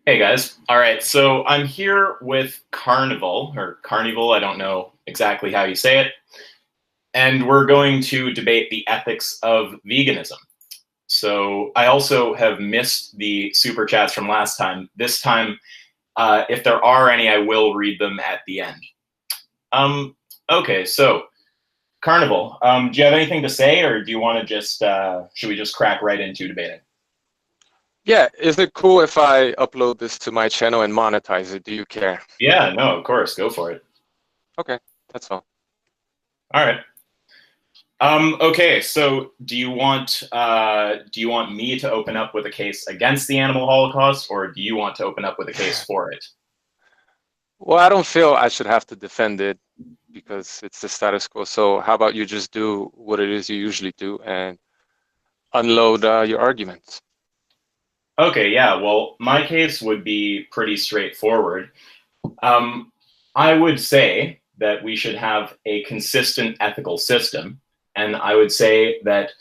Hey guys. All right, so I'm here with Carnival or Carnival, I don't know exactly how you say it, and we're going to debate the ethics of veganism. So I also have missed the super chats from last time. This time, if there are any, I will read them at the end. Um, okay, so Carnival, do you have anything to say, or do you want to just should we just crack right into debating? Yeah, is it cool if I upload this to my channel and monetize it? Do you care? Yeah, no, of course, go for it. Okay, that's all. All right. Okay, so do you want me to open up with a case against the animal holocaust, or do you want to open up with a case for it? Well, I don't feel I should have to defend it because it's the status quo. So how about you just do what it is you usually do and unload your arguments? Okay, yeah, well, my case would be pretty straightforward. Um, I would say that we should have a consistent ethical system, and I would say that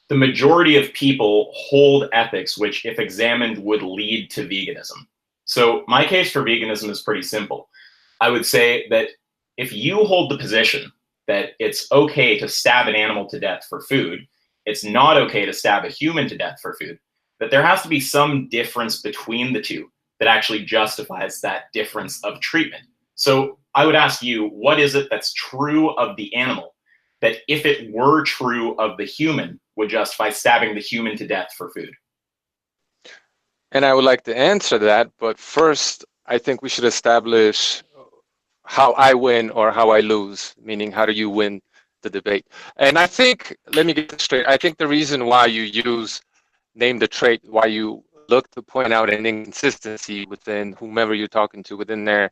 the majority of people hold ethics which, if examined, would lead to veganism. So, my case for veganism is pretty simple. I would say that if you hold the position that it's okay to stab an animal to death for food, it's not okay to stab a human to death for food, that there has to be some difference between the two that actually justifies that difference of treatment. So I would ask you, what is it that's true of the animal that, if it were true of the human, would justify stabbing the human to death for food? And I would like to answer that, but first, I think we should establish how I win or how I lose, meaning how do you win the debate. And I think, let me get this straight, I think the reason why you use name the trait, why you look to point out an inconsistency within whomever you're talking to within their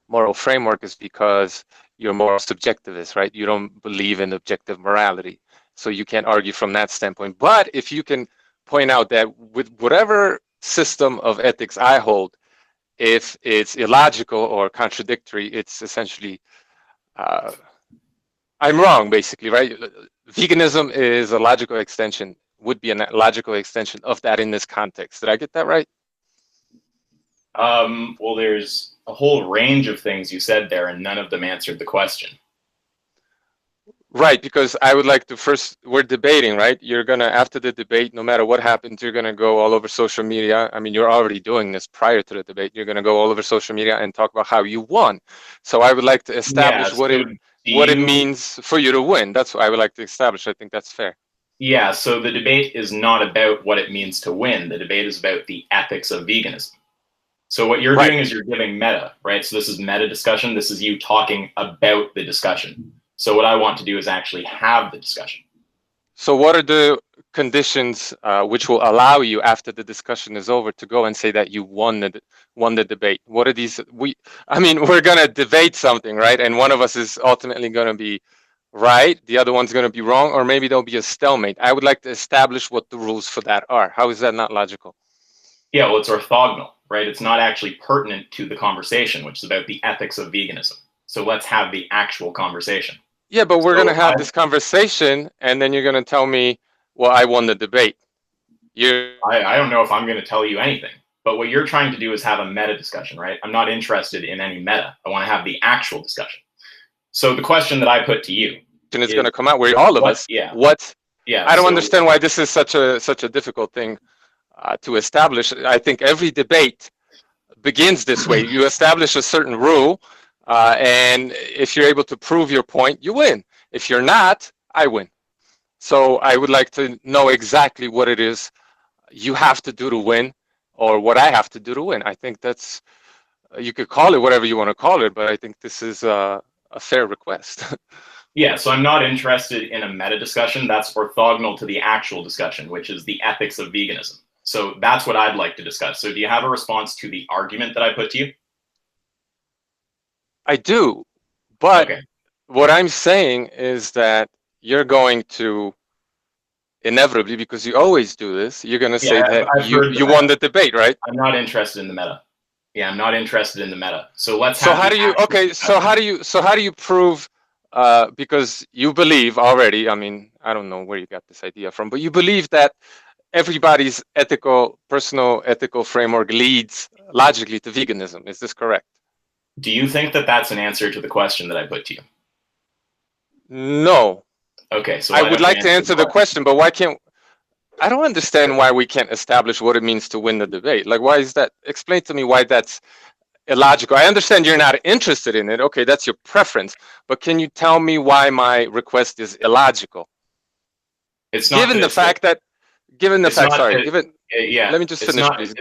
moral framework is because you're more subjectivist, right? You don't believe in objective morality. So you can't argue from that standpoint. But if you can point out that with whatever system of ethics I hold, if it's illogical or contradictory, it's essentially uh, I'm wrong, basically, right? Veganism is a logical extension, would be a logical extension of that in this context. Did I get that right? Well, there's a whole range of things you said there, and none of them answered the question. Right, because I would like to first, we're debating, right? You're gonna, after the debate, no matter what happens, you're gonna go all over social media. I mean, you're already doing this prior to the debate. You're gonna go all over social media and talk about how you won. So I would like to Yeah, establish so do what it you means for you to win. That's what I would like to establish. I think that's fair. Yeah, so the debate is not about what it means to win. The debate is about the ethics of veganism. So what you're Right. doing is you're giving meta, right? So this is meta discussion. This is you talking about the discussion. So what I want to do is actually have the discussion. So what are the conditions which will allow you after the discussion is over to go and say that you won the debate? What are these? I mean, we're gonna debate something, right? And one of us is ultimately gonna be right, the other one's gonna be wrong, or maybe there'll be a stalemate. I would like to establish what the rules for that are. How is that not logical? Yeah, well, it's orthogonal, right? It's not actually pertinent to the conversation, which is about the ethics of veganism. So let's have the actual conversation. Yeah, but we're gonna So have this conversation, and then you're gonna tell me, well, I won the debate. You I don't know if I'm going to tell you anything, but what you're trying to do is have a meta discussion, right? I'm not interested in any meta. I want to have the actual discussion. So the question that I put to you is is gonna come out where all of us. yeah, What? yeah. I don't So understand why this is such a difficult thing to establish. I think every debate begins this way. You establish a certain rule, and if you're able to prove your point, you win. If you're not, I win. So I would like to know exactly what it is you have to do to win, or what I have to do to win. I think that's, you could call it whatever you want to call it, but I think this is a fair request. yeah, so I'm not interested in a meta discussion. That's orthogonal to the actual discussion, which is the ethics of veganism. So that's what I'd like to discuss. So do you have a response to the argument that I put to you? I do, but Okay. what I'm saying is that you're going to inevitably, because you always do this, you're going to say Yeah, that I've heard the you won meta. the debate, right? I'm not interested in the meta. Yeah, I'm not interested in the meta. So let's So have how the do you, actual okay, discussion. so how do you prove, because you believe already, I mean, I don't know where you got this idea from, but you believe that everybody's personal ethical framework leads logically to veganism. Is this correct? Do you think that that's an answer to the question that I put to you? No. Okay, so I would like to answer the question, but why can't... I don't understand why we can't establish what it means to win the debate. Like, why is that? Explain to me why that's illogical. I understand you're not interested in it. Okay, that's your preference. But can you tell me why my request is illogical? It's not given the fact that, given the fact, sorry, given, yeah, let me just finish, please.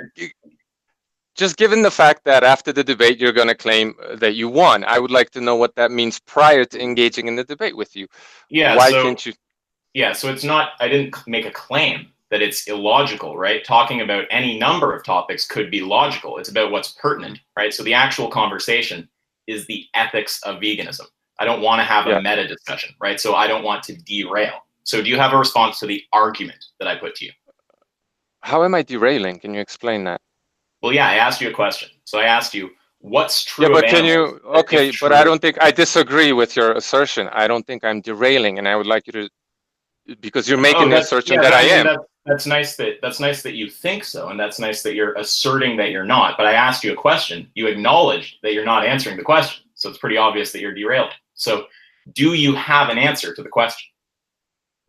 Just given the fact that after the debate you're going to claim that you won, I would like to know what that means prior to engaging in the debate with you. Yeah, why can't you? Yeah, so it's not, I didn't make a claim that it's illogical, right? Talking about any number of topics could be logical. It's about what's pertinent, right? So the actual conversation is the ethics of veganism. I don't want to have a meta discussion, right? So I don't want to derail. So do you have a response to the argument that I put to you? How am I derailing? Can you explain that? Well, yeah, I asked you a question. So I asked you, what's true? Yeah, but can you, okay, but I don't think, I disagree with your assertion. I don't think I'm derailing, and I would like you to, because you're making the assertion that I am. That's nice that you think so, and that's nice that you're asserting that you're not. But I asked you a question. You acknowledged that you're not answering the question. So it's pretty obvious that you're derailing. So do you have an answer to the question?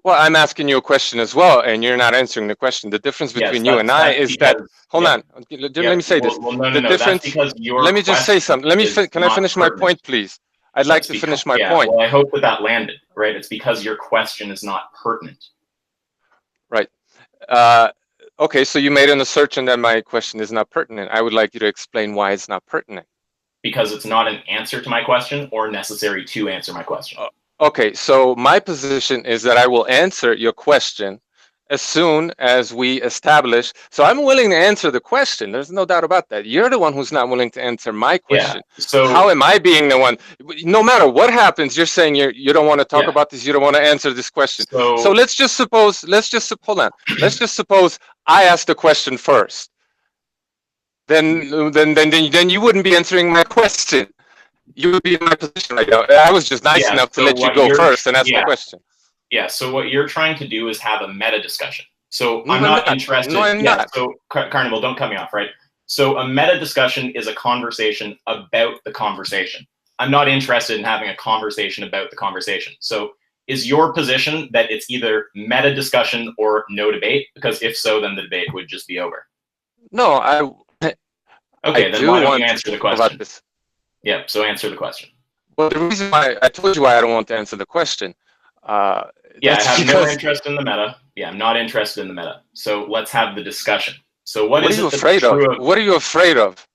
Well, I'm asking you a question as well, and you're not answering the question. The difference between you and I is that, hold on, let me say this. The difference, let me just say something. Can I finish my point, please? I'd like to finish my point. Well, I hope that landed, right? It's because your question is not pertinent. Right. Okay, so you made an assertion that my question is not pertinent. I would like you to explain why it's not pertinent. Because it's not an answer to my question or necessary to answer my question. Okay, so my position is that I will answer your question as soon as we establish. So I'm willing to answer the question. There's no doubt about that. You're the one who's not willing to answer my question. Yeah, so how am I being the one? No matter what happens, you're saying you don't want to talk about this. You don't want to answer this question. So let's just suppose. Hold on. Let's just suppose I asked the question first. Then you wouldn't be answering my question. You would be in my position right now. I was just nice enough to let you go first and ask the question. Yeah, so what you're trying to do is have a meta discussion. So I'm not interested. No, I'm not. So Carneval, don't cut me off, right? So a meta discussion is a conversation about the conversation. I'm not interested in having a conversation about the conversation. So is your position that it's either meta discussion or no debate? Because if so, then the debate would just be over. No, okay, then why don't you answer the question? Yeah, so answer the question. Well, the reason why I told you why I don't want to answer the question. I have no interest in the meta. Yeah, I'm not interested in the meta. So let's have the discussion. So what is you afraid of? What are you afraid of?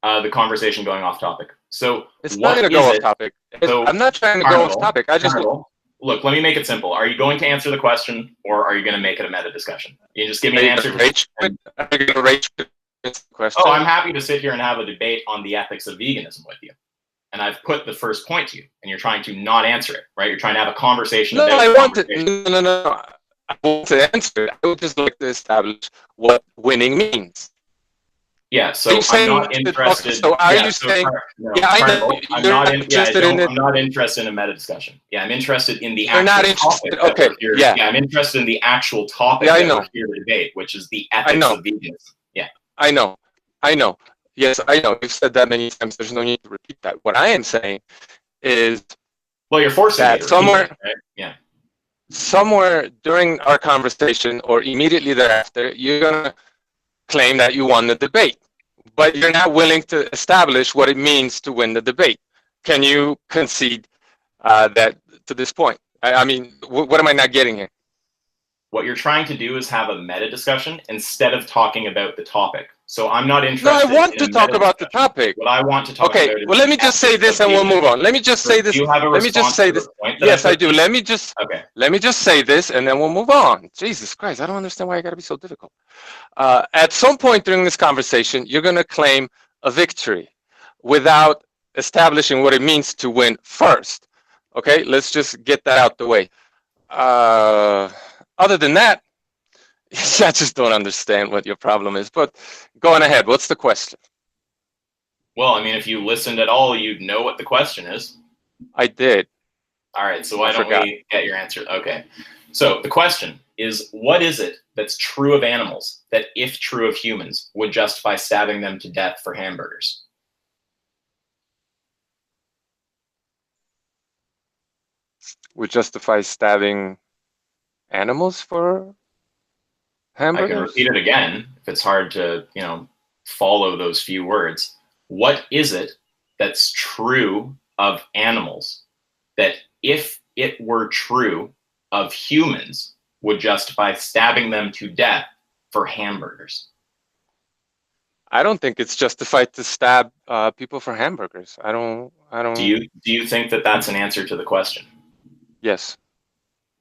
The conversation going off topic. So it's not going to go off topic. So I'm not trying to go off topic. I just look. Let me make it simple. Are you going to answer the question, or are you going to make it a meta discussion? You just give me an answer. Oh, I'm happy to sit here and have a debate on the ethics of veganism with you. And I've put the first point to you, and you're trying to not answer it, right? You're trying to have a conversation. No, I want to. No. I want to answer it. I would just like to establish what winning means. Yeah, so I'm not interested. So are you saying? I'm not interested in it. I'm not interested in a meta discussion. Yeah, I'm interested in the actual topic. Okay. Yeah, I'm interested in the actual topic that we're here to debate, which is the ethics of veganism. Yeah. I know. Yes, I know. You've said that many times. There's no need to repeat that. What I am saying is, well, you're forcing that somewhere, right? Yeah, somewhere during our conversation or immediately thereafter, you're gonna claim that you won the debate, but you're not willing to establish what it means to win the debate. Can you concede that to this point? I mean, what am I not getting here? What you're trying to do is have a meta discussion instead of talking about the topic. So I'm not interested. No, I want to talk about the topic. What I want to talk about. Okay, well, let me just say this and we'll move on. Let me just say this. Let me just say this. Yes, I do. Let me just say this and then we'll move on. Jesus Christ, I don't understand why you got to be so difficult. At some point during this conversation, you're going to claim a victory without establishing what it means to win first. Okay, let's just get that out the way. Other than that, I just don't understand what your problem is. But go on ahead. What's the question? Well, I mean, if you listened at all, you'd know what the question is. I did. All right. So why don't we get your answer? Okay. So the question is, what is it that's true of animals that, if true of humans, would justify stabbing them to death for hamburgers? Would justify stabbing animals for I can repeat hamburgers? it again if it's hard to, follow those few words. What is it that's true of animals that, if it were true of humans, would justify stabbing them to death for hamburgers? I don't think it's justified to stab people for hamburgers. I Do don't. you think that that's an answer to the question? Yes.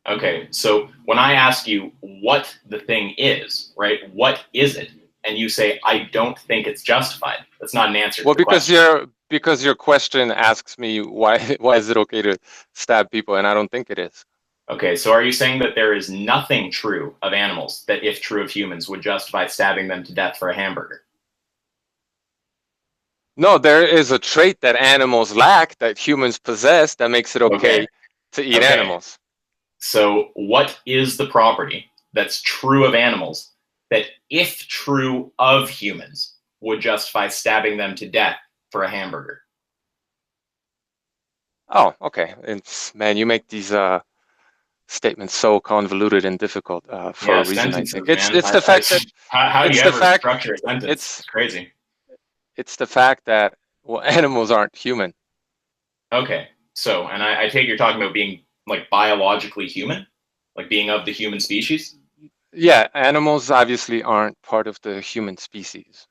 Okay, so when I ask you what the thing is, right? What is it? And you say, I don't think it's justified. That's not an answer Well, to the question. because your question asks me why is it okay to stab people, and I don't think it is. Okay, so are you saying that there is nothing true of animals that, if true of humans, would justify stabbing them to death for a hamburger? No, there is a trait that animals lack that humans possess that makes it Okay, okay to eat okay. animals. So what is the property that's true of animals that, if true of humans, would justify stabbing them to death for a hamburger? Oh, okay. Man, you make these statements so convoluted and difficult for a Yeah, reason. I think sentences, man. it's the fact that How do you it's the ever fact structure a sentence? it's It's crazy. it's the fact that, well, animals aren't human. Okay, so, and I take you're talking about being like biologically human, like being of the human species. Yeah, animals obviously aren't part of the human species.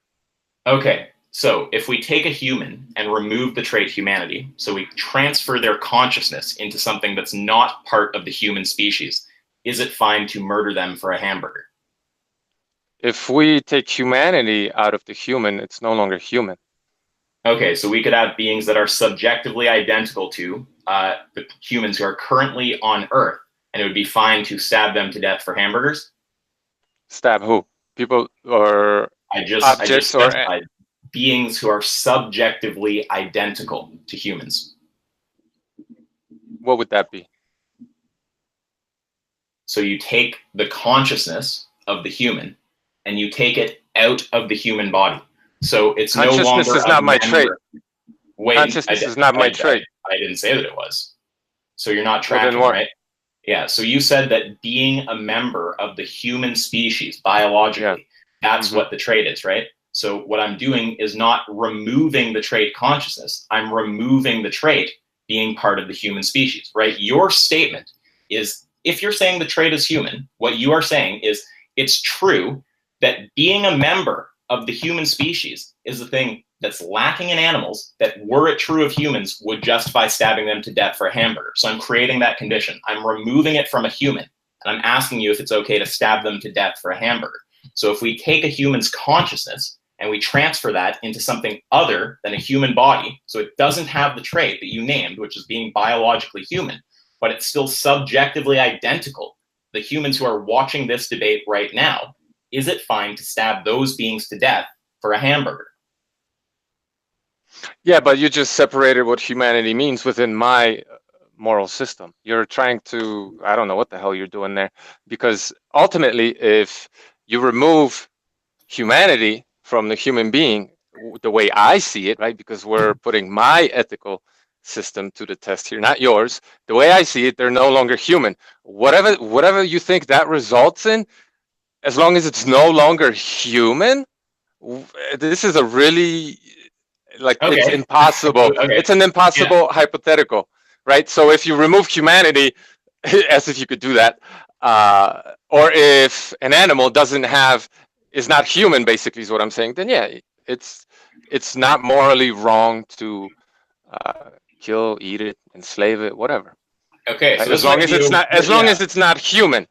Okay, so if we take a human and remove the trait humanity, so we transfer their consciousness into something that's not part of the human species, is it fine to murder them for a hamburger? If we take humanity out of the human, it's no longer human. Okay, so we could have beings that are subjectively identical to the humans who are currently on Earth, and it would be fine to stab them to death for hamburgers. Stab who? People or I just objects or specified beings who are subjectively identical to humans. what would that be? So you take the consciousness of the human and you take it out of the human body. So it's no Consciousness longer is a not my trait. member. Wait, Consciousness is not my trait. I didn't say that it was. So you're not Well, then tracking, what? right? Yeah. So you said that being a member of the human species Yeah. biologically, that's Mm-hmm. what the trait is, right? So what I'm doing is not removing the trait consciousness. I'm removing the trait being part of the human species, right? Your statement is, if you're saying the trait is human, what you are saying is it's true that being a member of the human species is the thing that's lacking in animals that, were it true of humans, would justify stabbing them to death for a hamburger. So I'm creating that condition. I'm removing it from a human, and I'm asking you if it's okay to stab them to death for a hamburger. So if we take a human's consciousness and we transfer that into something other than a human body, so it doesn't have the trait that you named, which is being biologically human, but it's still subjectively identical, the humans who are watching this debate right now, is it fine to stab those beings to death for a hamburger? Yeah, but you just separated what humanity means within my moral system. You're trying to, I don't know what the hell you're doing there, because ultimately, if you remove humanity from the human being, the way I see it, right? Because we're putting my ethical system to the test here, not yours. The way I see it, they're no longer human. Whatever you think that results in, as long as it's no longer human, this is a really, like, it's Okay. impossible. Okay. It's an Yeah. impossible hypothetical, right? So if you remove humanity, as if you could do that, or if an animal is not human, basically is what I'm saying, then yeah, it's not morally wrong to kill, eat it, enslave it, whatever. Okay. Right? So this might be As long yeah. as it's not human.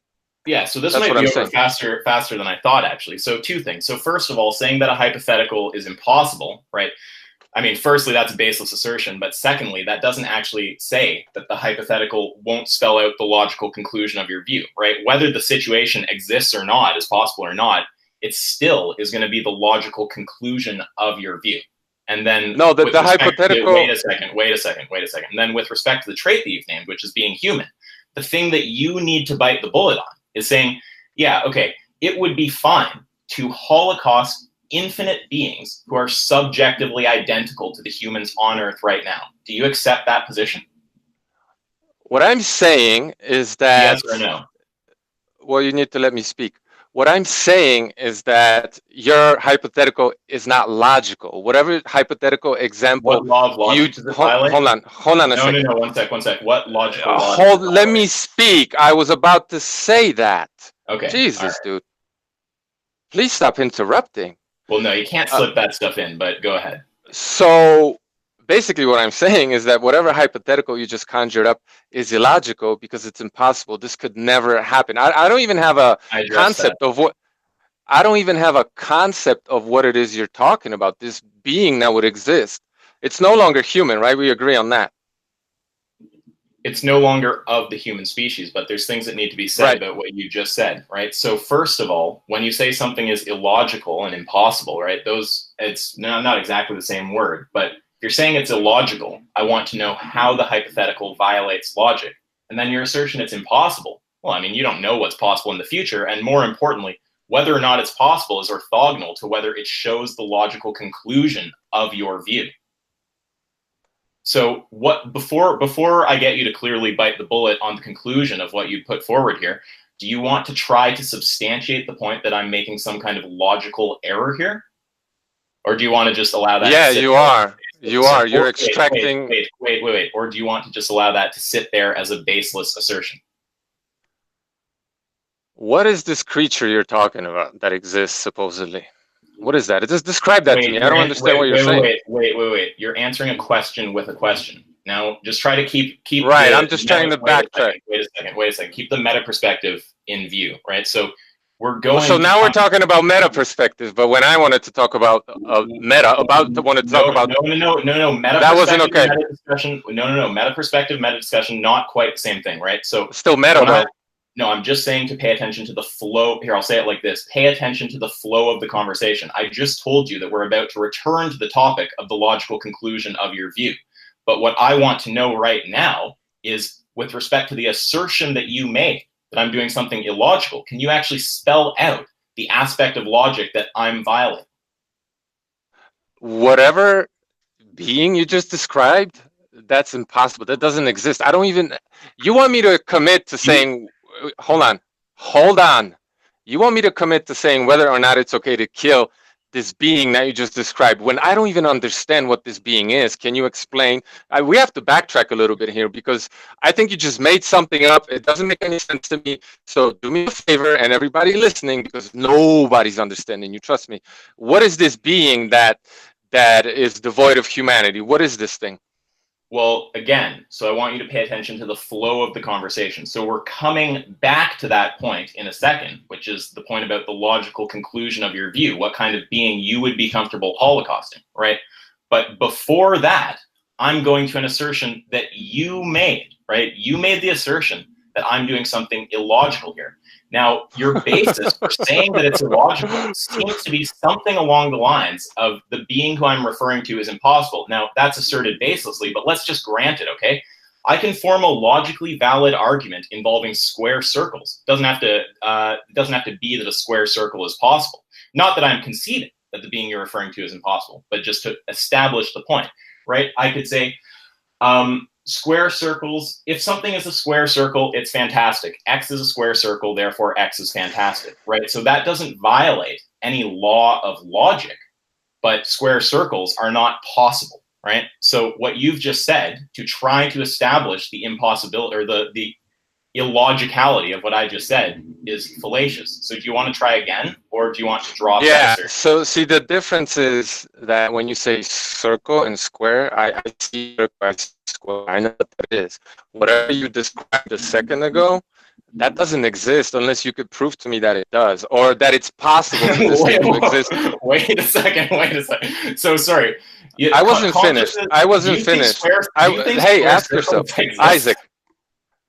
Yeah, so this That's might what be I'm over saying. faster than I thought, actually. So two things. So first of all, saying that a hypothetical is impossible, right? I mean, firstly, that's a baseless assertion, but secondly, that doesn't actually say that the hypothetical won't spell out the logical conclusion of your view, right? Whether the situation exists or not, is possible or not, it still is going to be the logical conclusion of your view. And then No, with the respect to, hypothetical. wait a second. And then with respect to the trait that you've named, which is being human, the thing that you need to bite the bullet on is saying, yeah, okay, it would be fine to holocaust infinite beings who are subjectively identical to the humans on Earth right now. Do you accept that position? What I'm saying is Yes that, or no? well, you need to let me speak. What I'm saying is that your hypothetical is not logical. Whatever hypothetical example What law of you logic does it violate? hold on a No, no, second. no. One sec, one sec. What logical law does it Hold, let me violate? speak. I was about to say that. Okay, all Jesus, right. dude. Please stop interrupting. Well, no, you can't Uh, slip that stuff in, but go ahead. so basically what I'm saying is that whatever hypothetical you just conjured up is illogical because it's impossible. This could never happen. I don't even have a I addressed that. concept of what I don't even have a concept of what it is you're talking about. This being that would exist. It's no longer human, right? We agree on that. It's no longer of the human species, but there's things that need to be said Right. about what you just said, right? So first of all, when you say something is illogical and impossible, right? Those, it's not exactly the same word, but if you're saying it's illogical, I want to know how the hypothetical violates logic. And then your assertion it's impossible. Well, I mean, you don't know what's possible in the future, and more importantly, whether or not it's possible is orthogonal to whether it shows the logical conclusion of your view. So what before I get you to clearly bite the bullet on the conclusion of what you put forward here, do you want to try to substantiate the point that I'm making some kind of logical error here? Or do you want to just allow that to Yeah, sit you there? are. You are. You're Wait, extracting. or do you want to just allow that to sit there as a baseless assertion? What is this creature you're talking about that exists supposedly? What is that? Just describe that to me. I don't understand what you're saying. Wait. You're answering a question with a question. Now, just try to keep Right. the I'm just trying meta. to backtrack. Wait a second. Keep the meta perspective in view, right? So we're Well, so going to now we're come. talking about meta perspective, but when I wanted to talk about meta, wanted to talk about No. Meta that wasn't perspective, okay. meta discussion. No. Meta perspective, meta discussion. Not quite the same thing, right? So Still meta when I though. no, I'm just saying to pay attention to the flow. Here, I'll say it like this. Pay attention to the flow of the conversation. I just told you that we're about to return to the topic of the logical conclusion of your view. But what I want to know right now is with respect to the assertion that you made that I'm doing something illogical, can you actually spell out the aspect of logic that I'm violating? Whatever being you just described, that's impossible. That doesn't exist. I don't even. You want me to commit to You, saying, hold on. You want me to commit to saying whether or not it's okay to kill this being that you just described when I don't even understand what this being is? Can you explain? We have to backtrack a little bit here because I think you just made something up. It doesn't make any sense to me. So do me a favor and everybody listening, because nobody's understanding you. Trust me. What is this being that is devoid of humanity? What is this thing? Well, again, so I want you to pay attention to the flow of the conversation. So we're coming back to that point in a second, which is the point about the logical conclusion of your view, what kind of being you would be comfortable holocausting, right? But before that, I'm going to an assertion that you made, right? You made the assertion that I'm doing something illogical here. Now, your basis for saying that it's illogical seems to be something along the lines of the being who I'm referring to is impossible. Now, that's asserted baselessly, but let's just grant it, okay? I can form a logically valid argument involving square circles. It doesn't have to be that a square circle is possible. Not that I'm conceding that the being you're referring to is impossible, but just to establish the point, right? I could say, square circles, if something is a square circle, it's fantastic. X is a square circle, therefore X is fantastic, right? So that doesn't violate any law of logic, but square circles are not possible, right? So what you've just said to try to establish the impossibility or the illogicality of what I just said is fallacious. So do you want to try again, or do you want to drop that Yeah. assertion? So see, the difference is that when you say circle and square, I see circle as square. I know what that is. Whatever you described a second ago, that doesn't exist unless you could prove to me that it does, or that it's possible for this thing to exist. Wait a second. So sorry. I wasn't finished. I Do wasn't you think finished. square? Do you think Hey, square ask yourself, circles exist? Isaac.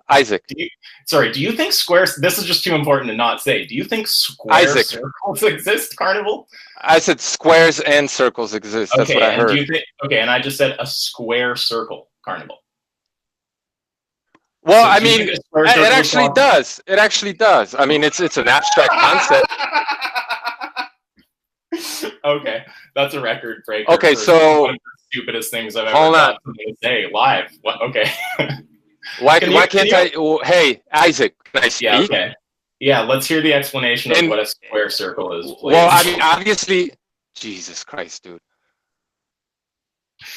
Isaac. Do you think squares? This is just too important to not say. Do you think square Isaac. circles exist, Carnival? I said squares and circles exist. That's what Okay, I and do heard. you think? Okay, and I just said a square circle, Carnival. Well, So I do you mean, think a square it circle is actually possible? does. It actually does. I mean, it's an abstract concept. Okay, that's a record breaker Okay, for one so of the stupidest things I've ever hold on. thought someone to say live. What? Okay. Why Can can't you? I? Well, hey, Isaac, can I Yeah. speak? Okay. Yeah. Let's hear the explanation of And what a square circle is, well, please. I mean, obviously, Jesus Christ, dude.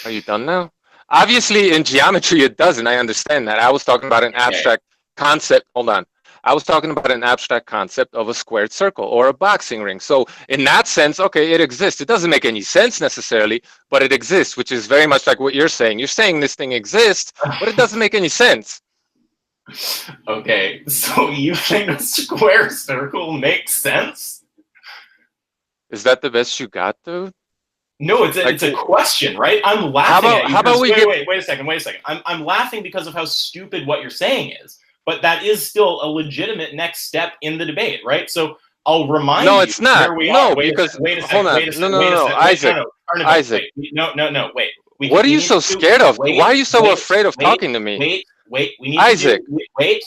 Are you done now? Obviously, in geometry, it doesn't. I understand that. I was talking about an Okay. abstract concept. Hold on. I was talking about an abstract concept of a squared circle or a boxing ring. So, in that sense, okay, it exists. It doesn't make any sense necessarily, but it exists, which is very much like what you're saying. You're saying this thing exists, but it doesn't make any sense. Okay. So you think a square circle makes sense? Is that the best you got, dude? No, it's Like, a question, right? I'm laughing at you how about because we get? wait a second, wait a second. I'm laughing because of how stupid what you're saying is, but that is still a legitimate next step in the debate, right? So I'll remind No, you it's not. where we are. No, because Wait a hold second, on. wait a No, second, no, wait no, a no, second, wait, Isaac. no, Carnival, Isaac. wait, no, wait. What are We you need so to do, scared of? wait, Why are you so wait, afraid of wait, talking to me? we need to Isaac, do,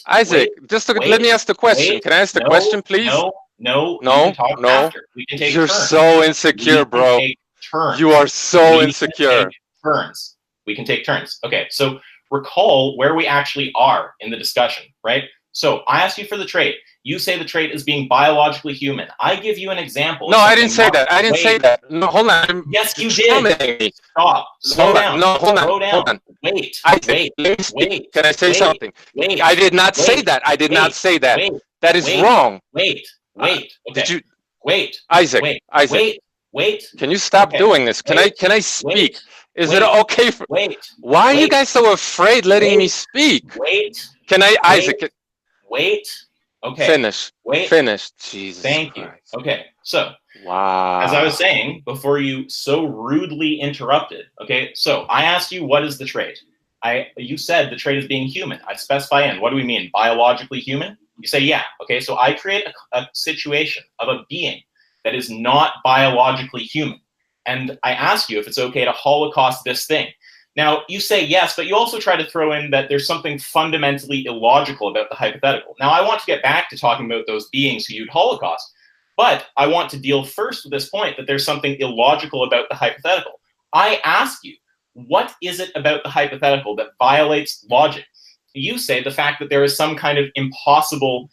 Isaac, just let me ask the question. wait, Can I ask the no, question, please? you can No, talk no. after. We can take You're turns. so insecure, We can bro. take turns. You are so We can insecure. take turns. We can take turns. Okay, so recall where we actually are in the discussion, right? So I asked you for the trait. You say the trait is being biologically human. I give you an example. No, I didn't say that. I didn't say that. No, hold on. Yes, you did. Me. Stop. Slow Hold on. down. No, hold on. Slow down. Hold on. Wait. Isaac, let me speak. Can I say something? I did not say that. I did not say that. That is wrong. Wait. Okay. Did you? Wait. Isaac. Isaac. Wait. Can you stop doing this? Can I speak? Is it okay for? Why are you guys so afraid letting me speak? Can I, Isaac? Wait. Okay. Finish. Finish. Jesus. Thank you. Okay. So, wow. As I was saying before you so rudely interrupted, okay, so I asked you what is the trait? You said the trait is being human. I specify in. What do we mean? Biologically human? You say, yeah. Okay, so I create a situation of a being that is not biologically human. And I ask you if it's okay to holocaust this thing. Now, you say yes, but you also try to throw in that there's something fundamentally illogical about the hypothetical. Now, I want to get back to talking about those beings who you'd holocaust, but I want to deal first with this point that there's something illogical about the hypothetical. I ask you, what is it about the hypothetical that violates logic? You say the fact that there is some kind of impossible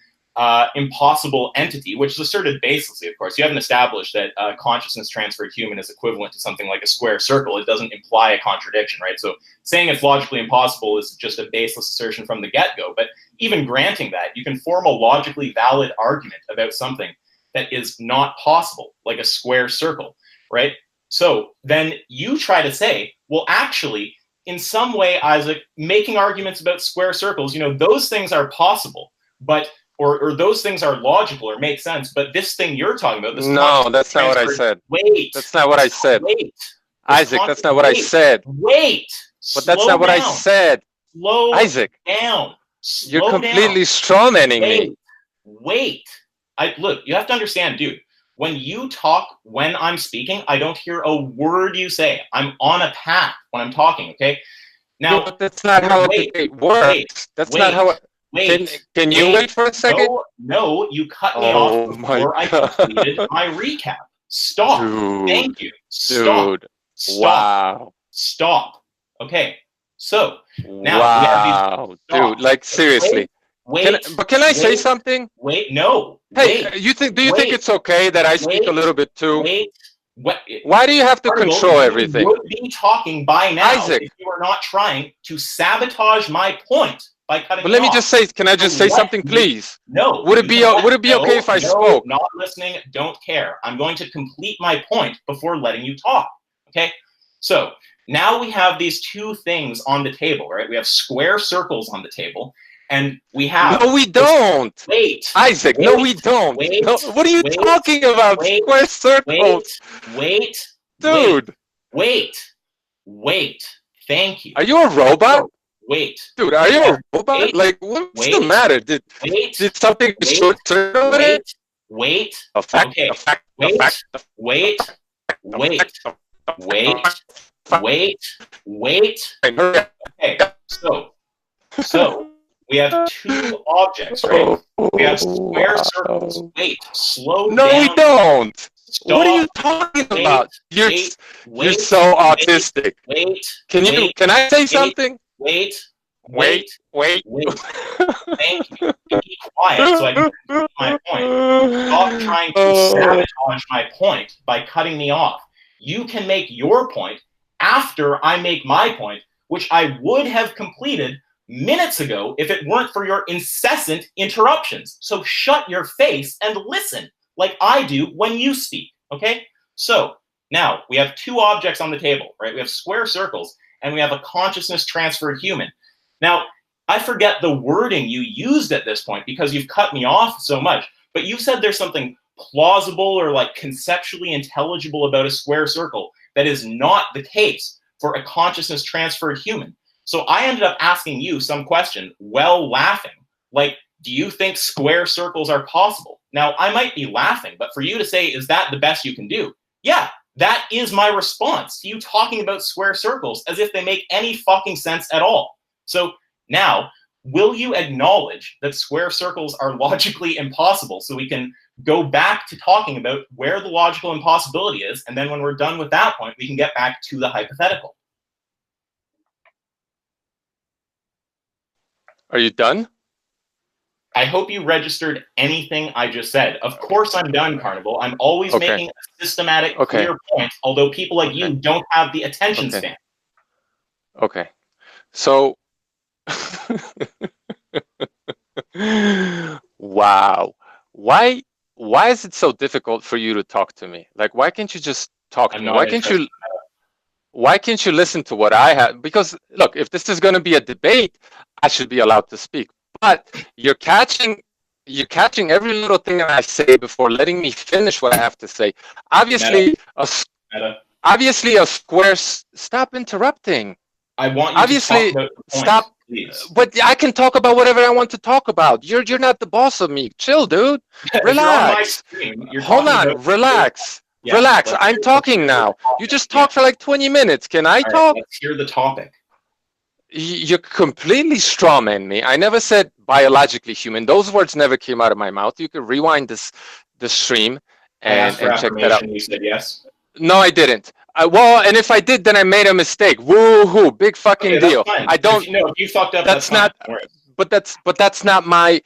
entity, which is asserted baselessly, of course. You haven't established that consciousness transferred human is equivalent to something like a square circle. It doesn't imply a contradiction, right? So saying it's logically impossible is just a baseless assertion from the get-go. But even granting that, you can form a logically valid argument about something that is not possible, like a square circle, right? So then you try to say, well, actually, in some way, Isaac, making arguments about square circles, those things are possible, but or those things are logical or make sense, but this thing you're talking about, this no, that's not what I said. Wait. That's not what I said. Wait. Isaac, that's not what I said. Wait. But that's not what I said. Slow Isaac. down. You're completely strawmanning me. Wait. Look, you have to understand, dude. When you talk, when I'm speaking, I don't hear a word you say. I'm on a path when I'm talking, okay? Now, no, but that's not how it works. That's not how it... Can you wait for a second? No, you cut me off before I completed my recap. Stop. Dude, thank you. Stop. Dude. Wow. Stop. Okay. So now we have these. Dude, like seriously. Can I say something? No. Hey, do you think it's okay that I speak a little bit too? Why do you have to control everything? You would be talking by now, Isaac, if you are not trying to sabotage my point by cutting. But let me just say, can I just say something, please? No. Would it be okay if I spoke? Not listening. Don't care. I'm going to complete my point before letting you talk. Okay. So now we have these two things on the table, right? We have square circles on the table. And we have... No, we don't. Wait. Isaac, no, we don't. No, what are you talking about? Square circles. Wait. Dude. Wait. Thank you. Are you a robot? Wait. Dude, are you a robot? Like, what's the matter? Did something short-term over it? Wait. A fact. Okay. A fact. Wait. A fact. Wait. Okay. So We have two objects, right? We have square circles. Wow. Wait, slow No, we down. don't. What are Stop. you talking Wait, about? wait, You're wait, so wait, autistic. wait, Can I say wait, something? wait, Wait, wait, wait. wait. Thank you. Be quiet so I can complete my point. Stop trying to Oh, sabotage my point by cutting me off. You can make your point after I make my point, which I would have completed minutes ago if it weren't for your incessant interruptions. So shut your face and listen like I do when you speak, okay? So now we have two objects on the table, right? We have square circles and we have a consciousness transferred human. Now, I forget the wording you used at this point because you've cut me off so much, but you said there's something plausible or like conceptually intelligible about a square circle that is not the case for a consciousness transferred human. So I ended up asking you some question, well, laughing, like, do you think square circles are possible? Now, I might be laughing, but for you to say, is that the best you can do? Yeah, that is my response to you talking about square circles as if they make any fucking sense at all. So now, will you acknowledge that square circles are logically impossible so we can go back to talking about where the logical impossibility is, and then when we're done with that point, we can get back to the hypothetical? are you done? I hope you registered anything I just said. Of course I'm done, Carneval. I'm always Okay. making a systematic, Okay. clear point, although people like you don't have the attention Okay. span. Okay. So, wow. Why is it so difficult for you to talk to me? Like, why can't you just talk to I'm me? not interested. Why can't you listen to what I have? Because look, if this is going to be a debate, I should be allowed to speak. But you're catching every little thing that I say before letting me finish what I have to say. Obviously, a square. Stop interrupting. I want you to talk about the point, stop. Please. But I can talk about whatever I want to talk about. You're not the boss of me. Chill, dude. Relax. Hold on. Relax. Yeah, relax. I'm talking now. You just talked for like 20 minutes. Can I talk? Let's hear the topic. You completely strawman me. I never said biologically human. Those words never came out of my mouth. You could rewind the stream and check that out. You said yes. No, I didn't. Well, and if I did, then I made a mistake. Woo-hoo, big fucking deal. I don't. No, if you fucked up. That's not. But that's not my.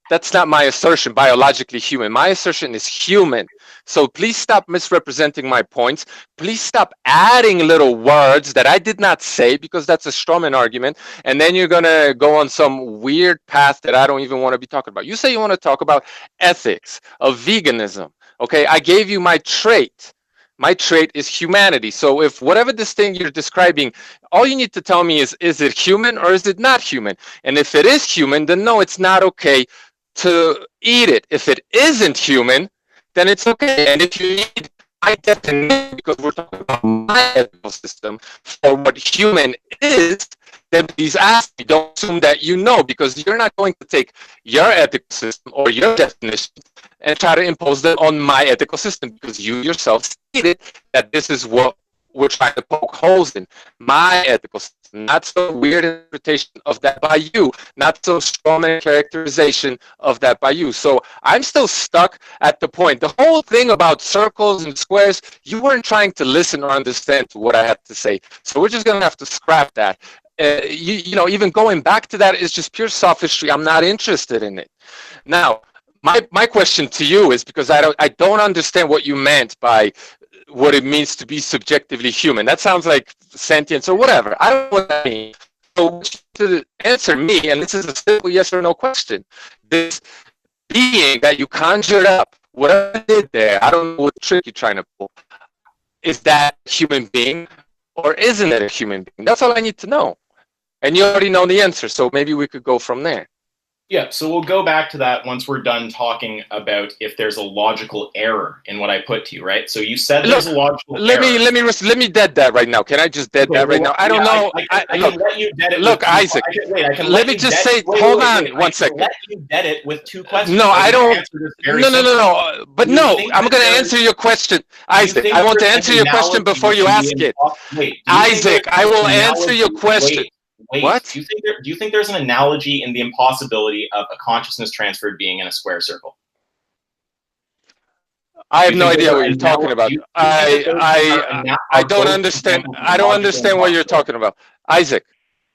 That's not my assertion. Biologically human. My assertion is human. So please stop misrepresenting my points. Please stop adding little words that I did not say, because that's a strawman argument. And then you're gonna go on some weird path that I don't even want to be talking about. You say you want to talk about ethics of veganism. Okay, I gave you my trait. My trait is humanity. So if whatever this thing you're describing, all you need to tell me is it human or is it not human? And if it is human, then no, it's not okay to eat it. If it isn't human, then it's okay. And if you need my definition, because we're talking about my ethical system for what human is, then please ask me. Don't assume that you know, because you're not going to take your ethical system or your definition and try to impose them on my ethical system, because you yourself stated that this is what we're trying to poke holes in. My ethical system, not so weird interpretation of that by you, not so strong a characterization of that by you. So I'm still stuck at the point. The whole thing about circles and squares, you weren't trying to listen or understand to what I had to say. So we're just going to have to scrap that. You know, even going back to that is just pure sophistry. I'm not interested in it. Now, my question to you is, because I don't understand what you meant by what it means to be subjectively human. That sounds like sentience or whatever. I don't know what that means. So to answer me, and this is a simple yes or no question, this being that you conjured up, whatever you did there, I don't know what trick you're trying to pull, is that a human being or isn't it a human being? That's all I need to know. And you already know the answer, so maybe we could go from there. Yeah, so we'll go back to that once we're done talking about if there's a logical error in what I put to you, right? So you said there's a logical error. Let me dead that right now. Can I just dead that right now? I don't know. I can let you dead it. Look, Isaac. Let me just say. Hold on 1 second. Let you dead it with two questions. No, I don't. No. But no, I'm going to answer your question, Isaac. I want to answer your question before you ask it. Isaac, I will answer your question. wait. What? Do you think there's an analogy in the impossibility of a consciousness transferred being in a square circle? I Do have you no think those idea are what you're talking about. do you think that those I are don't both understand. examples of I don't logical understand what you're impossibility? talking about, Isaac.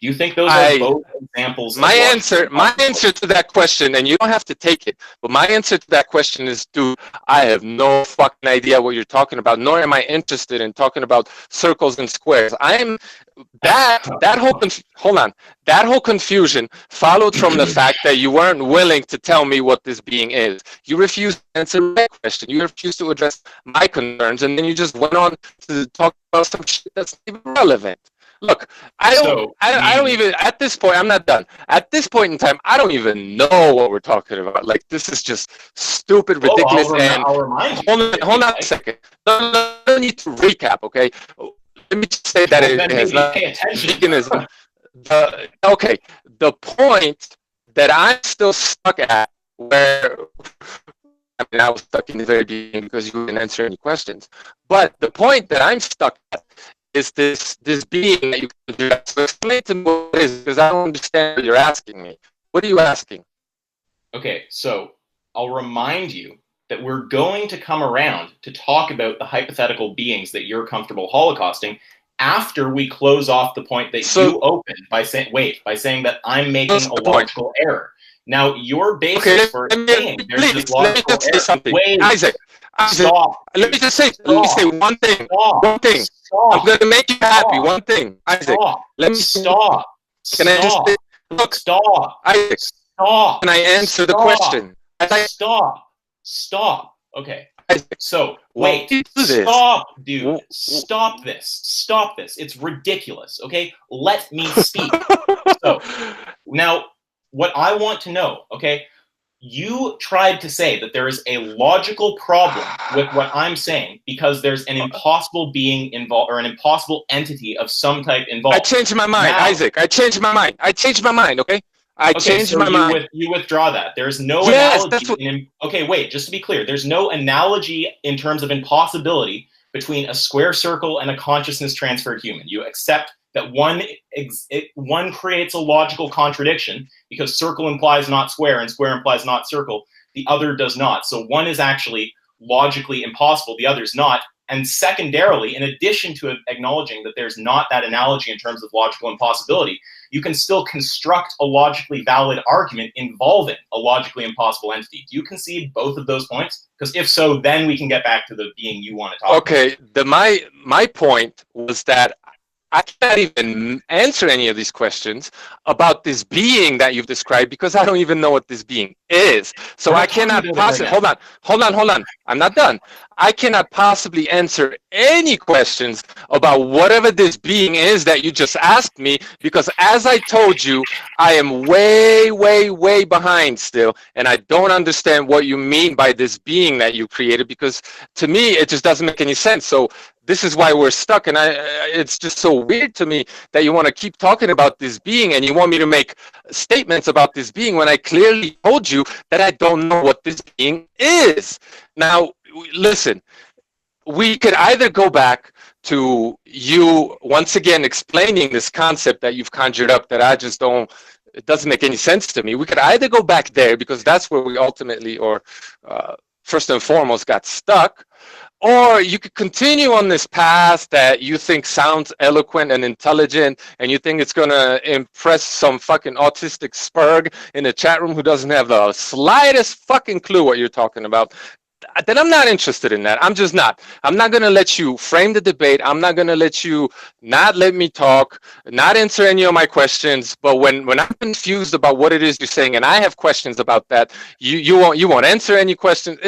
Do you think those are I both examples of My logical answer impossibility? to that question, and you don't have to take it, but my answer to that question is, dude, I have no fucking idea what you're talking about, nor am I interested in talking about circles and squares. I'm that whole hold on, that whole confusion followed from the fact that you weren't willing to tell me what this being is. You refused to answer my question. You refused to address my concerns, and then you just went on to talk about some shit that's irrelevant. Look, So I don't even, at this point, I'm not done. At this point in time, I don't even know what we're talking about. Like, this is just stupid, well, ridiculous, and I'll remind you if hold you'd on a like. second. No, no need to recap, okay? Let me just say that Well, it then has maybe not pay attention. veganism. Okay, the point that I'm still stuck at, where I mean, I was stuck in the very beginning because you didn't answer any questions. But the point that I'm stuck at is this being that you can do. So explain to me what it is, because I don't understand what you're asking me. What are you asking? Okay, so I'll remind you that we're going to come around to talk about the hypothetical beings that you're comfortable holocausting after we close off the point that you opened by saying that I'm making a logical error. Now, your basis for saying there's this logical error. Something. Wait, Isaac, stop. Let me just say one thing. Stop. One thing. Stop. I'm gonna make you happy. One thing, Isaac. Stop. Let me stop. Can I just say, look? Stop. Isaac. Stop. Can I answer the question? Stop. Stop. Okay. Isaac. So wait. Stop, dude. Stop this. Stop this. It's ridiculous. Okay. Let me speak. So now, what I want to know, okay, you tried to say that there is a logical problem with what I'm saying because there's an impossible being involved or an impossible entity of some type involved. I changed my mind, now, Isaac. I changed my mind. Okay? I changed my mind. You withdraw that. There's no analogy. Okay, wait, just to be clear, there's no analogy in terms of impossibility between a square circle and a consciousness transferred human. You accept that one creates a logical contradiction because circle implies not square and square implies not circle. The other does not. So one is actually logically impossible. The other is not. And secondarily, in addition to acknowledging that there's not that analogy in terms of logical impossibility, you can still construct a logically valid argument involving a logically impossible entity. Do you concede both of those points? Because if so, then we can get back to the being you want to talk about. Okay, my point was that I can't even answer any of these questions about this being that you've described because I don't even know what this being is. So I cannot possibly, hold on. I'm not done. I cannot possibly answer any questions about whatever this being is that you just asked me because as I told you, I am way, way, way behind still. And I don't understand what you mean by this being that you created because to me, it just doesn't make any sense. So this is why we're stuck, and it's just so weird to me that you want to keep talking about this being and you want me to make statements about this being when I clearly told you that I don't know what this being is. Now, listen, we could either go back to you once again explaining this concept that you've conjured up that I just don't, it doesn't make any sense to me. We could either go back there because that's where we ultimately, or first and foremost, got stuck. Or you could continue on this path that you think sounds eloquent and intelligent, and you think it's going to impress some fucking autistic spurg in the chat room who doesn't have the slightest fucking clue what you're talking about. Then I'm not interested in that. I'm just not. I'm not going to let you frame the debate. I'm not going to let you not let me talk, not answer any of my questions. But when I'm confused about what it is you're saying, and I have questions about that, you won't answer any questions.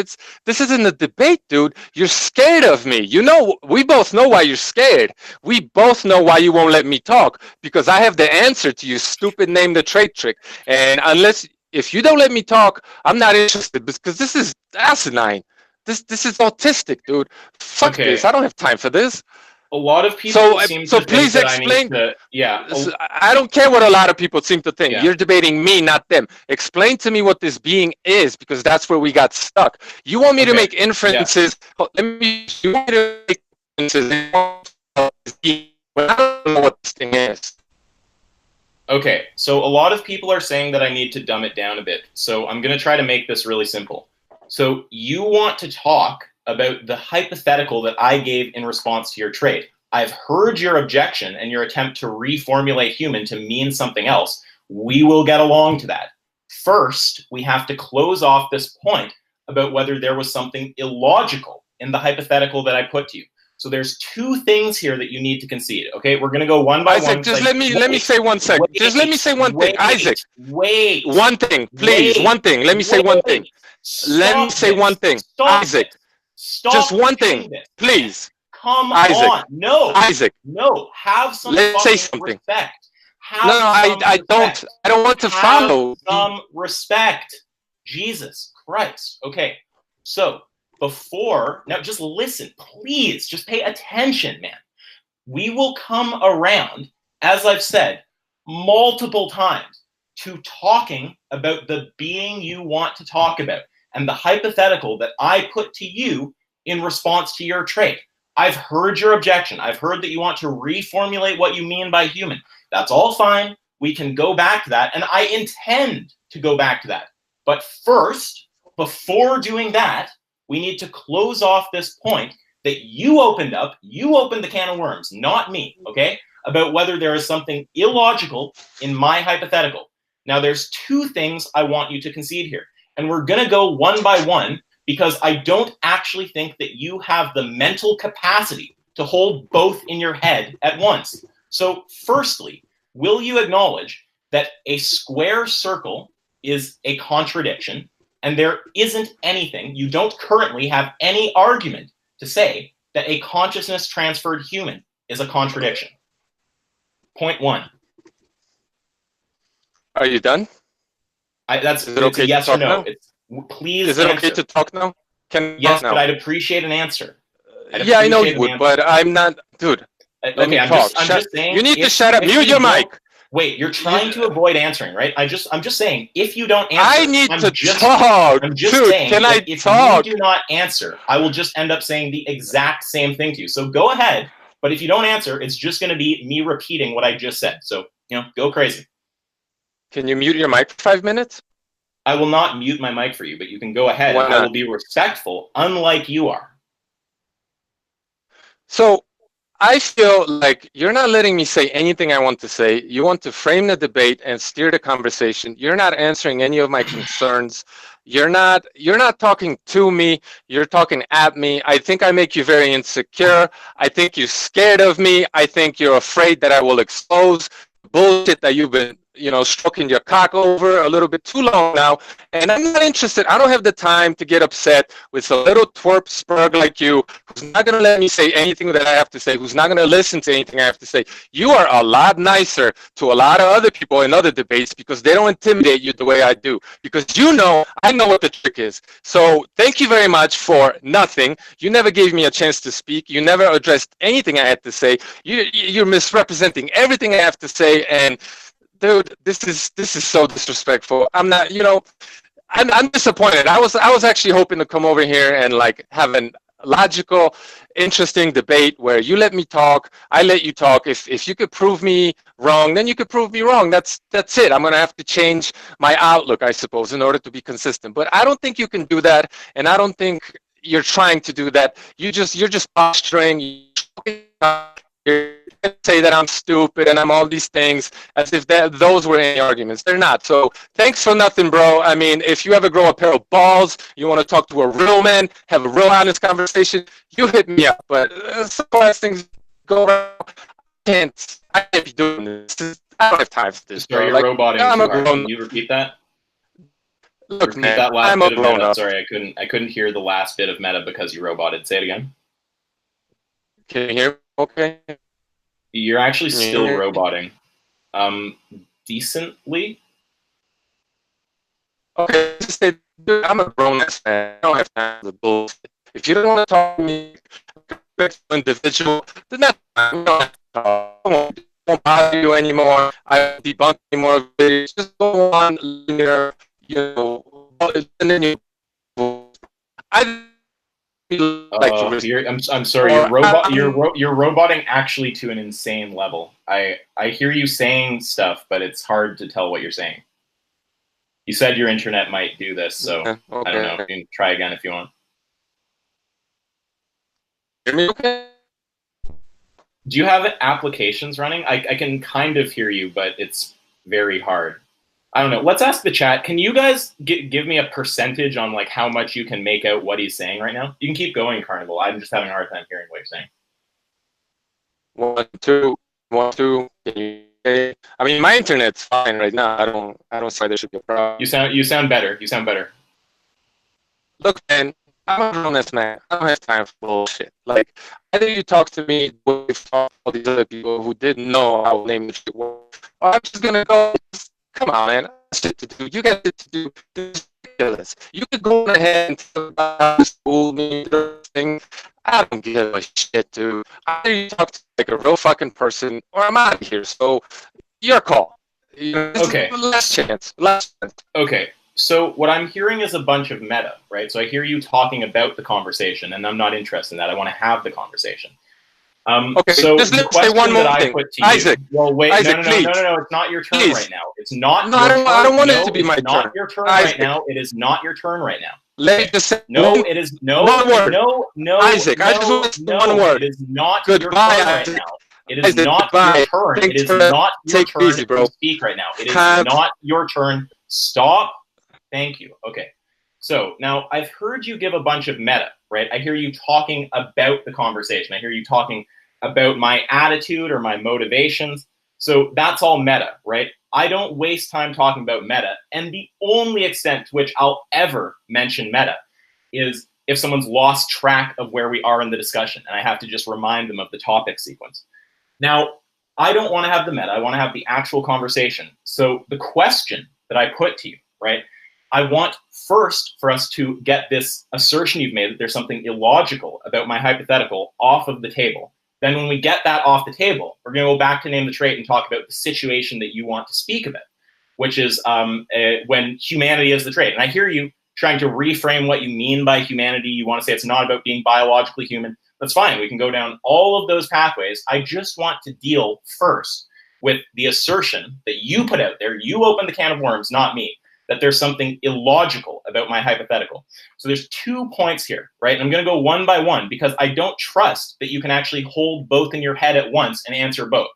This isn't a debate, dude. You're scared of me. You know, we both know why you're scared. We both know why you won't let me talk because I have the answer to your stupid name the trait trick. And if you don't let me talk, I'm not interested because this is asinine. This is autistic, dude. Fuck this. I don't have time for this. A lot of people seem to please think explain. That I don't care what a lot of people seem to think. Yeah. You're debating me, not them. Explain to me what this being is because that's where we got stuck. You want me to make inferences. Yeah. You want me to make inferences when I don't know what this thing is. Okay, so a lot of people are saying that I need to dumb it down a bit. So I'm going to try to make this really simple. So you want to talk about the hypothetical that I gave in response to your trade. I've heard your objection and your attempt to reformulate human to mean something else. We will get along to that. First, we have to close off this point about whether there was something illogical in the hypothetical that I put to you. So there's two things here that you need to concede. Okay, we're going to go one by Isaac, one. just let me say one second. Just let me say one thing, Isaac. Wait. One thing, please. One thing. Let me say one thing. Let me say one thing, Isaac. Just one thing, please. Come Isaac. on. No. Isaac. No. Have some Let's say something. Respect. No, I don't want to follow. Some respect. Jesus Christ. Okay. So before, now just listen, please. Just pay attention, man. We will come around, as I've said multiple times, to talking about the being you want to talk about and the hypothetical that I put to you in response to your trade. I've heard your objection. I've heard that you want to reformulate what you mean by human. That's all fine. We can go back to that, and I intend to go back to that. But first, before doing that, we need to close off this point that you opened up. You opened the can of worms, not me, okay? About whether there is something illogical in my hypothetical. Now, there's two things I want you to concede here. And we're going to go one by one because I don't actually think that you have the mental capacity to hold both in your head at once. So firstly, will you acknowledge that a square circle is a contradiction and there isn't anything, you don't currently have any argument to say that a consciousness transferred human is a contradiction? Point one. Are you done? That's is it okay yes to or no. Now? Please. Is it answer. Okay to talk now? Yes, now? But I'd appreciate an answer. Yeah, I know you would, but I'm not, dude. Okay, I'm just saying. You need to shut up. Mute your mic. Wait, you're trying to avoid answering, right? I'm just saying, if you don't answer, I need to talk. I'm just dude, saying can I if talk? you do not answer, I will just end up saying the exact same thing to you. So go ahead, but if you don't answer, it's just going to be me repeating what I just said. So, go crazy. Can you mute your mic for 5 minutes? I will not mute my mic for you, but you can go ahead. I will be respectful, unlike you are. So I feel like you're not letting me say anything I want to say. You want to frame the debate and steer the conversation. You're not answering any of my concerns. You're not talking to me. You're talking at me. I think I make you very insecure. I think you're scared of me. I think you're afraid that I will expose bullshit that you've been stroking your cock over a little bit too long now, and I'm not interested. I don't have the time to get upset with a little twerp spurg like you, who's not going to let me say anything that I have to say, who's not going to listen to anything I have to say. You are a lot nicer to a lot of other people in other debates because they don't intimidate you the way I do, because I know what the trick is. So thank you very much for nothing. You never gave me a chance to speak. You never addressed anything I had to say. You're misrepresenting everything I have to say, and dude, this is so disrespectful. I'm not, I'm disappointed. I was actually hoping to come over here and have a logical, interesting debate where you let me talk, I let you talk. If you could prove me wrong, then you could prove me wrong. That's it. I'm gonna have to change my outlook, I suppose, in order to be consistent. But I don't think you can do that, and I don't think you're trying to do that. You're just posturing. You're say that I'm stupid and I'm all these things as if those were any arguments. They're not. So thanks for nothing, bro. I mean, if you ever grow a pair of balls, you want to talk to a real man, have a real honest conversation, you hit me up. But some of things go around. I can't be doing this. I don't have time for this. Sorry, you're roboting. Can you repeat that? Look, repeat man, that last I'm bit a of grown meta. up. Sorry, I couldn't hear the last bit of meta because you roboted. Say it again. Can you hear me? Okay. You're actually still roboting. Decently? Okay, just say, dude, I'm a grown-ass man. I don't have time for the bullshit. If you don't want to talk to me, individual, then that's fine. We don't have to talk. I won't bother you anymore. I won't debunk any more videos. Just go on linear, and then I like to I'm sorry. or You're roboting actually to an insane level. I hear you saying stuff, but it's hard to tell what you're saying. You said your internet might do this, so yeah, I don't know. okay. You can try again if you want. Hear me okay? Do you have applications running? I can kind of hear you, but it's very hard. I don't know. Let's ask the chat. Can you guys give me a percentage on like how much you can make out what he's saying right now? You can keep going, Carnival. I'm just having a hard time hearing what you're saying. 1, 2, 1, 2. Can you hear me? I mean, my internet's fine right now. I don't see why there should be a problem. You sound better. You sound better. Look, man, I'm a grown-ass man. I don't have time for bullshit. Like, either you talk to me with all these other people who didn't know how name the shit was, or I'm just gonna go. Come on, man. I got shit to do. You got shit to do. This is ridiculous. You could go ahead and talk about how this school me thing. I don't give a shit, dude. Either you talk to like a real fucking person, or I'm out of here. So, your call. You know, this Okay. is the last chance. Last chance. Okay. So what I'm hearing is a bunch of meta, right? So I hear you talking about the conversation, and I'm not interested in that. I want to have the conversation. Okay, so just the let's say question one more that I thing. put to Isaac, you, well, wait, Isaac, no, please. it's not your turn Please. right now. It's not No, your turn. I don't want it to be No, my it's not turn. your turn Isaac. right now. It is not your turn right now. Let me just say No, it is no, one word. no, Isaac, no, I just want to say no, one word. It is not Goodbye, your turn right Isaac. now. It is Isaac, not goodbye. your turn. Thanks It is for not your take turn easy, bro. to speak right now. It is Can't. not your turn. Stop. Thank you. Okay. So now I've heard you give a bunch of meta, right? I hear you talking about the conversation. I hear you talking about my attitude or my motivations. So that's all meta, right? I don't waste time talking about meta. And the only extent to which I'll ever mention meta is if someone's lost track of where we are in the discussion and I have to just remind them of the topic sequence. Now, I don't want to have the meta. I want to have the actual conversation. So the question that I put to you, right? I want first for us to get this assertion you've made that there's something illogical about my hypothetical off of the table. Then when we get that off the table, we're going to go back to name the trait and talk about the situation that you want to speak about, which is when humanity is the trait. And I hear you trying to reframe what you mean by humanity. You want to say it's not about being biologically human. That's fine. We can go down all of those pathways. I just want to deal first with the assertion that you put out there. You opened the can of worms, not me, that there's something illogical about my hypothetical. So there's 2 points here, right? And I'm going to go one by one because I don't trust that you can actually hold both in your head at once and answer both.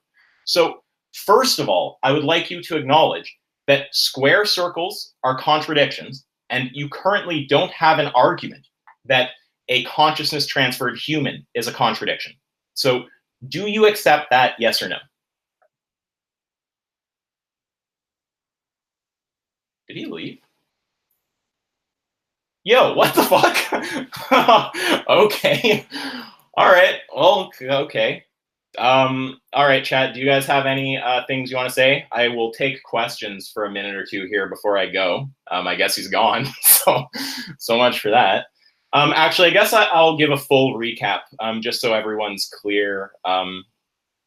So first of all, I would like you to acknowledge that square circles are contradictions, and you currently don't have an argument that a consciousness transferred human is a contradiction. So do you accept that, yes or no? Did he leave? Yo, what the fuck? Okay. All right. Well, okay. All right, chat. Do you guys have any things you want to say? I will take questions for a minute or two here before I go. I guess he's gone. So much for that. Actually, I guess I'll give a full recap just so everyone's clear on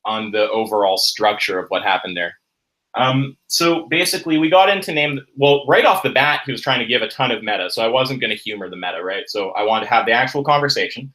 the overall structure of what happened there. So basically, we got into well, right off the bat, he was trying to give a ton of meta, so I wasn't going to humor the meta, right? So I wanted to have the actual conversation.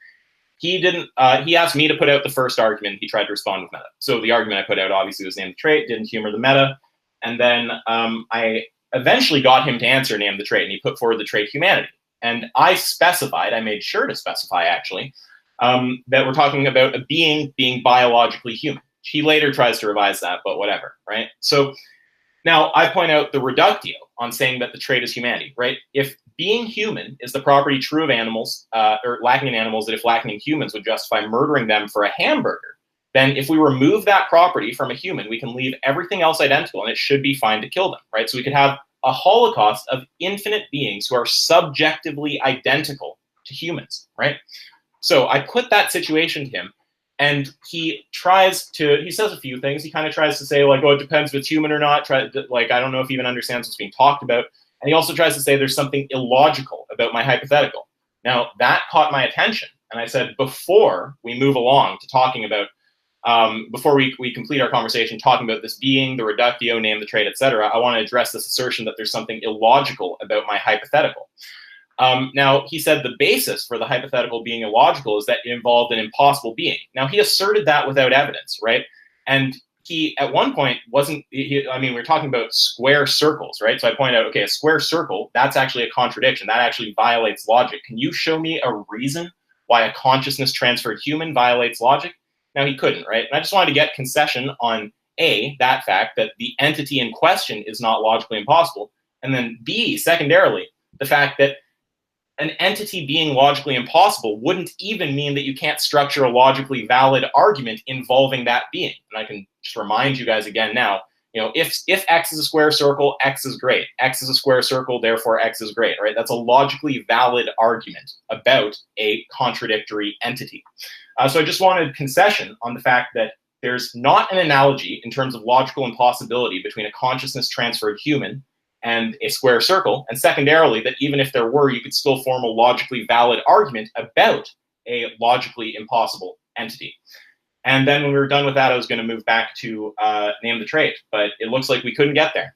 He didn't. He asked me to put out the first argument. He tried to respond with meta. So the argument I put out obviously was name the trait, didn't humor the meta, and then I eventually got him to answer name the trait, and he put forward the trait humanity. And I specified, I made sure to specify actually, that we're talking about a being biologically human. He later tries to revise that, but whatever, right? So now I point out the reductio on saying that the trait is humanity, right? If being human is the property true of animals, or lacking in animals, that if lacking in humans would justify murdering them for a hamburger, then if we remove that property from a human, we can leave everything else identical, and it should be fine to kill them, right? So we could have a holocaust of infinite beings who are subjectively identical to humans, right? So I put that situation to him, and he says a few things. He kind of tries to say, like, oh, it depends if it's human or not. I don't know if he even understands what's being talked about. And he also tries to say there's something illogical about my hypothetical. Now, that caught my attention. And I said, before we move along to talking about, before we complete our conversation talking about this being, the reductio, name the trait, etc., I want to address this assertion that there's something illogical about my hypothetical. Now, he said the basis for the hypothetical being illogical is that it involved an impossible being. Now, he asserted that without evidence, right? And he, at one point, I mean, we're talking about square circles, right? So I pointed out, okay, a square circle, that's actually a contradiction. That actually violates logic. Can you show me a reason why a consciousness transferred human violates logic? Now, he couldn't, right? And I just wanted to get concession on A, that fact that the entity in question is not logically impossible, and then B, secondarily, the fact that an entity being logically impossible wouldn't even mean that you can't structure a logically valid argument involving that being. And I can just remind you guys again now, if X is a square circle, X is great. X is a square circle, therefore X is great, right? That's a logically valid argument about a contradictory entity. So I just wanted concession on the fact that there's not an analogy in terms of logical impossibility between a consciousness transferred human and a square circle, and secondarily, that even if there were, you could still form a logically valid argument about a logically impossible entity. And then when we were done with that, I was going to move back to name the trait, but it looks like we couldn't get there.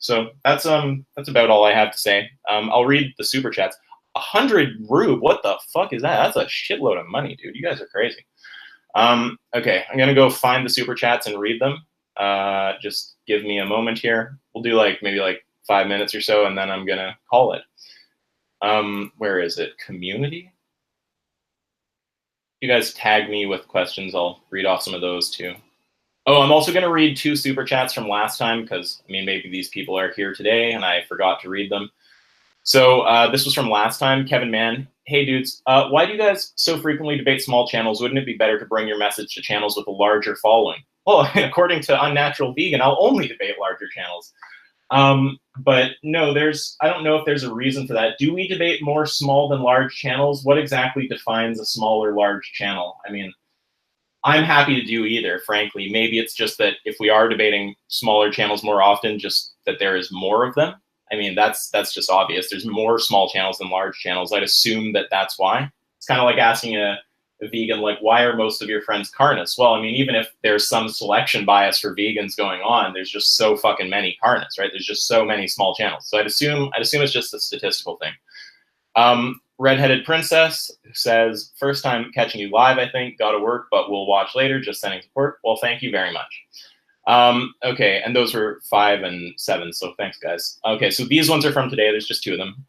So that's about all I have to say. I'll read the super chats. 100 rube, what the fuck is that? That's a shitload of money, dude. You guys are crazy. Okay, I'm gonna go find the super chats and read them. Just give me a moment here. We'll do maybe 5 minutes or so, and then I'm gonna call it. Where is it? Community? You guys tag me with questions. I'll read off some of those too. Oh, I'm also gonna read 2 super chats from last time because maybe these people are here today and I forgot to read them. So this was from last time. Kevin Mann. Hey dudes, why do you guys so frequently debate small channels? Wouldn't it be better to bring your message to channels with a larger following? Well, according to Unnatural Vegan, I'll only debate larger channels. But no, I don't know if there's a reason for that. Do we debate more small than large channels? What exactly defines a small or large channel? I mean, I'm happy to do either, frankly. Maybe it's just that if we are debating smaller channels more often, just that there is more of them. I mean, that's just obvious. There's more small channels than large channels. I'd assume that that's why. It's kind of like asking a vegan, why are most of your friends carnists? Well, I mean, even if there's some selection bias for vegans going on, there's just so fucking many carnists, right? There's just so many small channels. So I'd assume it's just a statistical thing. Redheaded Princess says, first time catching you live, I think. Got to work, but we'll watch later. Just sending support. Well, thank you very much. Okay, and those were 5 and 7, so thanks, guys. Okay, so these ones are from today. There's just 2 of them.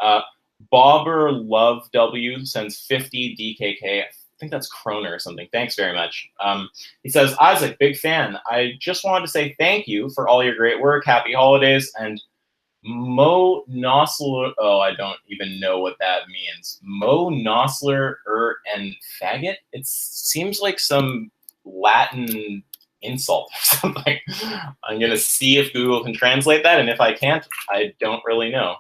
Bobber Love W sends 50 DKK. I think that's Kroner or something. Thanks very much. He says, Isaac, big fan. I just wanted to say thank you for all your great work. Happy holidays. And Mo Nosler, I don't even know what that means. Mo Nosler and faggot? It seems like some Latin insult or something. I'm going to see if Google can translate that, and if I can't, I don't really know.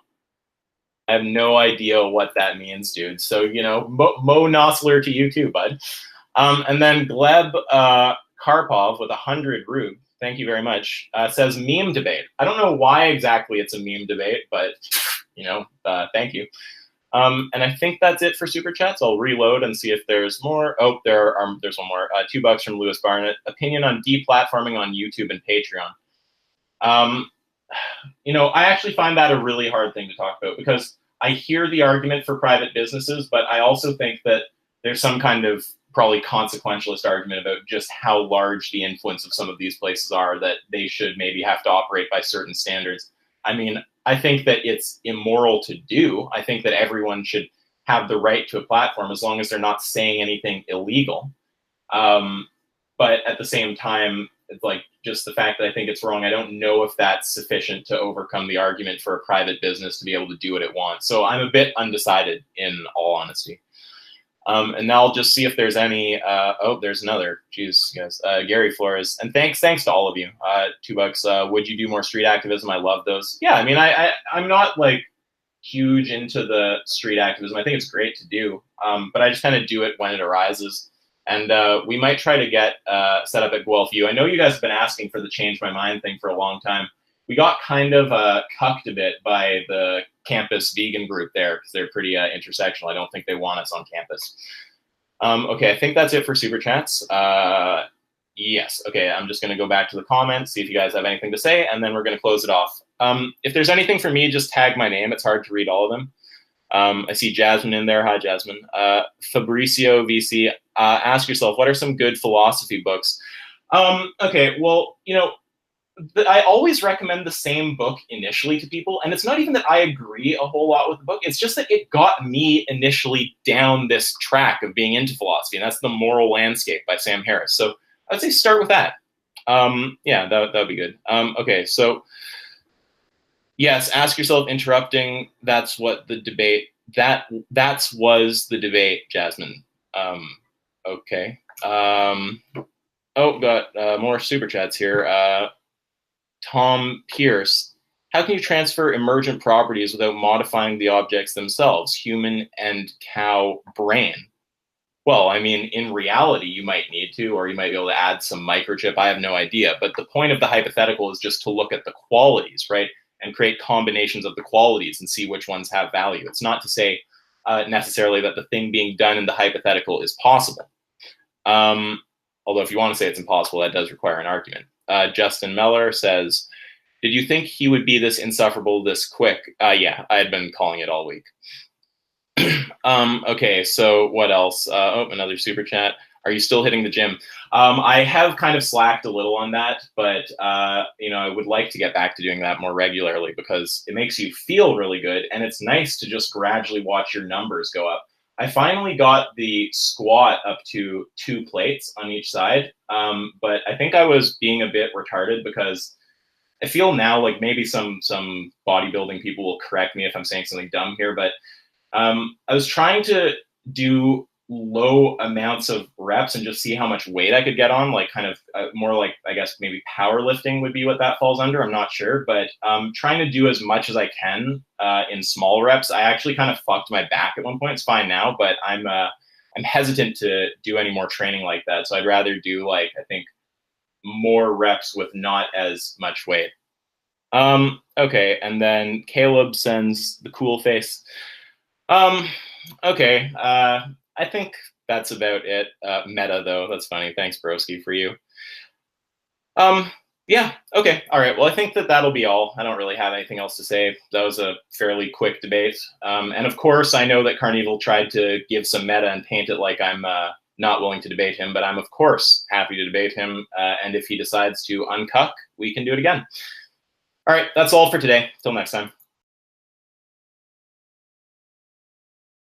I have no idea what that means, dude. So, Mo Nosler to you too, bud. And then Gleb Karpov with 100 rube, thank you very much, says meme debate. I don't know why exactly it's a meme debate, but, thank you. And I think that's it for super chats. I'll reload and see if there's more. Oh, there's one more. $2 from Lewis Barnett. Opinion on deplatforming on YouTube and Patreon. I actually find that a really hard thing to talk about because I hear the argument for private businesses, but I also think that there's some kind of probably consequentialist argument about just how large the influence of some of these places are that they should maybe have to operate by certain standards. I mean, I think that it's immoral to do. I think that everyone should have the right to a platform as long as they're not saying anything illegal. But at the same time, it's just the fact that I think it's wrong, I don't know if that's sufficient to overcome the argument for a private business to be able to do what it wants. So I'm a bit undecided, in all honesty. And now I'll just see if there's any. There's another. Jeez, guys. Gary Flores. And thanks to all of you. $2. Would you do more street activism? I love those. Yeah, I mean, I'm not huge into the street activism. I think it's great to do, but I just kind of do it when it arises. And we might try to get set up at Guelph U. I know you guys have been asking for the change my mind thing for a long time. We got kind of cucked a bit by the campus vegan group there because they're pretty intersectional. I don't think they want us on campus. Okay, I think that's it for super chats. Yes. Okay, I'm just going to go back to the comments, see if you guys have anything to say, and then we're going to close it off. If there's anything for me, just tag my name. It's hard to read all of them. I see Jasmine in there. Hi, Jasmine. Fabricio VC, ask yourself, what are some good philosophy books? Okay, well, I always recommend the same book initially to people, and it's not even that I agree a whole lot with the book. It's just that it got me initially down this track of being into philosophy, and that's The Moral Landscape by Sam Harris. So I would say start with that. Yeah, that would be good. Okay, so yes, ask yourself, interrupting. That's what the debate. That's was the debate, Jasmine. Okay. Oh, got more super chats here. Tom Pierce, how can you transfer emergent properties without modifying the objects themselves, human and cow brain? Well, I mean, in reality, you might need to, or you might be able to add some microchip. I have no idea. But the point of the hypothetical is just to look at the qualities, right? And create combinations of the qualities and see which ones have value. It's not to say necessarily that the thing being done in the hypothetical is possible. Although if you want to say it's impossible, that does require an argument. Justin Meller says, did you think he would be this insufferable this quick? Yeah, I had been calling it all week. Okay, so what else? Oh, another super chat. Are you still hitting the gym? I have kind of slacked a little on that, but I would like to get back to doing that more regularly because it makes you feel really good, and it's nice to just gradually watch your numbers go up. I finally got the squat up to 2 plates on each side, but I think I was being a bit retarded because I feel now like maybe some bodybuilding people will correct me if I'm saying something dumb here, but I was trying to do low amounts of reps and just see how much weight I could get on, like kind of more like, I guess maybe powerlifting would be what that falls under. I'm not sure, but trying to do as much as I can in small reps. I actually kind of fucked my back at one point. It's fine now, but I'm hesitant to do any more training like that. So I'd rather do I think more reps with not as much weight. Okay, and then Caleb sends the cool face. Okay, I think that's about it. Meta, though, that's funny. Thanks, Broski, for you. Yeah, okay, all right. Well, I think that'll be all. I don't really have anything else to say. That was a fairly quick debate. And of course, I know that Carneval tried to give some meta and paint it like I'm not willing to debate him, but I'm, of course, happy to debate him. And if he decides to uncuck, we can do it again. All right, that's all for today. Till next time.